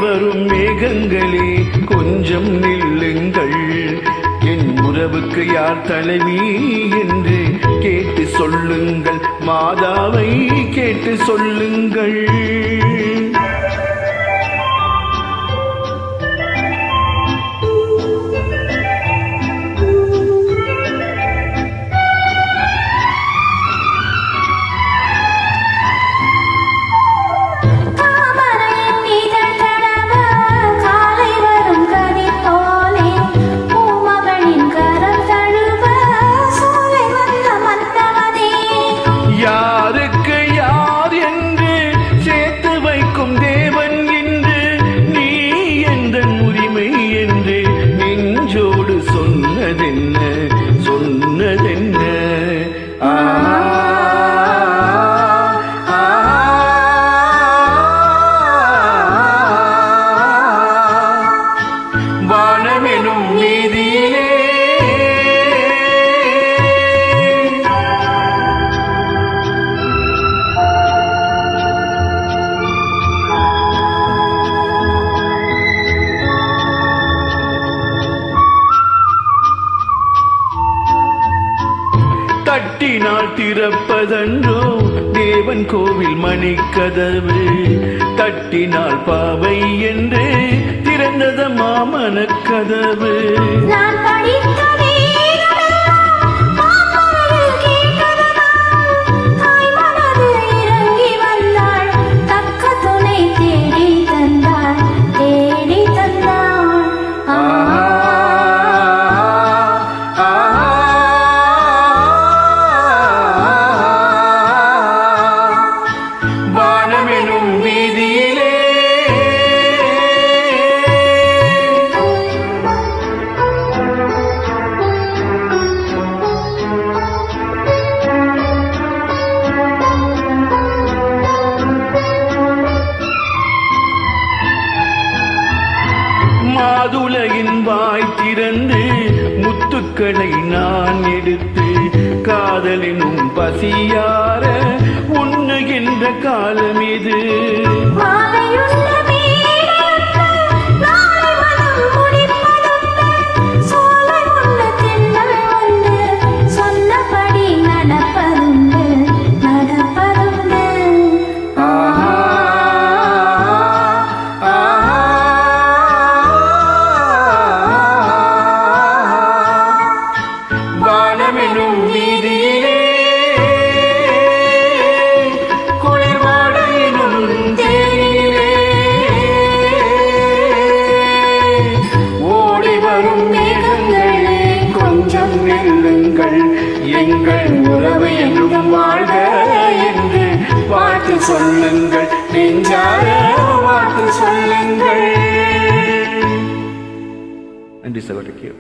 வரும் மேகங்களே கொஞ்சம் நில்லுங்கள், என் உறவுக்கு யார் தலைவி என்று கேட்டு சொல்லுங்கள், மாதாவை கேட்டு சொல்லுங்கள். யாருக்கு யார் என்று சேர்த்து வைக்கும் தேவன் என்று நீ எந்த உரிமை என்று நெஞ்சோடு சொன்னதென்ன சொன்னதென்ன. வானமெனும் வீதியிலே தட்டினால் திறப்பதன்றோ தேவன் கோவில் மணிக்கதவு, தட்டினால் பாவை என்று திறந்தத மாமனக்கதவு. மாதுளையின் வாய் திறந்து முத்துக்களை நான் எடுத்து காதலினும் பசியார உண்ணுகின்ற காலம் இது. வானமெனும் வீதியிலே குளிர்வாடையினும் தேனிலே ஓடி வரும் மேகங்களே கொஞ்சம் நில்லுங்கள், எங்கள் உறவு என்றும் வாழ்க என்று வாழ்த்து சொல்லுங்கள், நெஞ்சார வாழ்த்து சொல்லுங்கள். நன்றி சகோதரிக்கு.